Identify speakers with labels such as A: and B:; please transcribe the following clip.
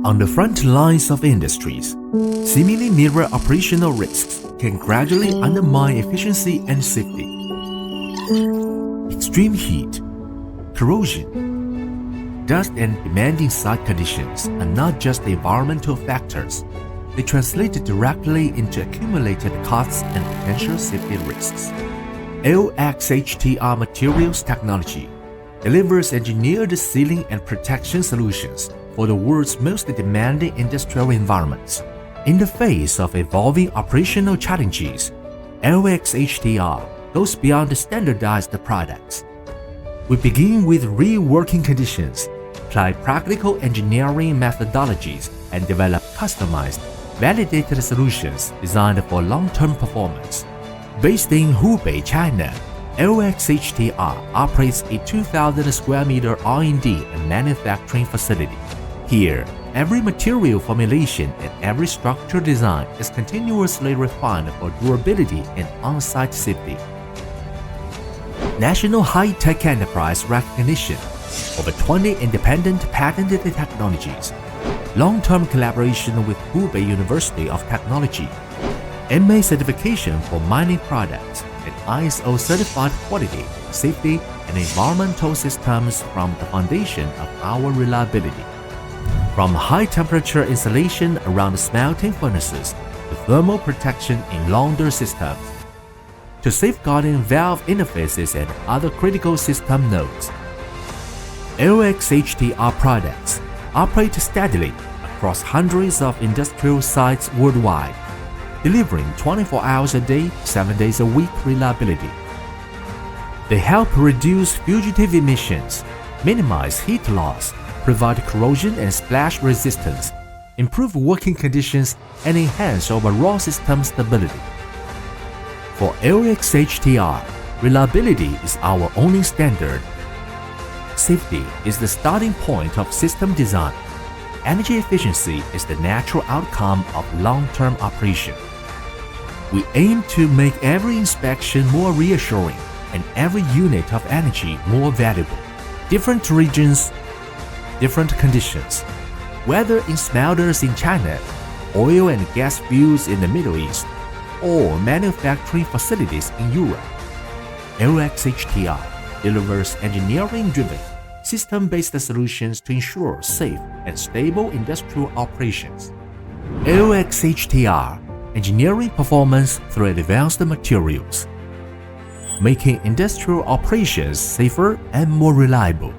A: On the front lines of industries, seemingly mirror operational risks can gradually undermine efficiency and safety. Extreme heat, corrosion, dust and demanding site conditions are not just environmental factors. They translate directly into accumulated costs and potential safety risks. LXHTR Materials Technology delivers engineered sealing and protection solutions for the world's most demanding industrial environments. In the face of evolving operational challenges, LXHTR goes beyond the standardized products. We begin with real working conditions, apply practical engineering methodologies, and develop customized, validated solutions designed for long-term performance. Based in Hubei, China, LXHTR operates a 2,000 square meter R&D and manufacturing facility. Here, every material formulation and every structure design is continuously refined for durability and on-site safety. National high-tech enterprise recognition, over 20 independent patented technologies, long-term collaboration with Hubei University of Technology, MA certification for mining products, and ISO certified quality, safety, and environmental systems from the foundation of our reliability. From high-temperature insulation around smelting furnaces to thermal protection in launder systems, to safeguarding valve interfaces and other critical system nodes, LXHTR products operate steadily across hundreds of industrial sites worldwide, delivering 24 hours a day, 7 days a week reliability. They help reduce fugitive emissions, minimize heat loss, provide corrosion and splash resistance, improve working conditions, and enhance overall system stability. For LXHTR, reliability is our only standard. Safety is the starting point of system design. Energy efficiency is the natural outcome of long-term operation. We aim to make every inspection more reassuring and every unit of energy more valuable. Different regions, different conditions. Whether in smelters in China, oil and gas fields in the Middle East, or manufacturing facilities in Europe, LXHTR delivers engineering-driven, system-based solutions to ensure safe and stable industrial operations. LXHTR engineering performance through advanced materials, making industrial operations safer and more reliable.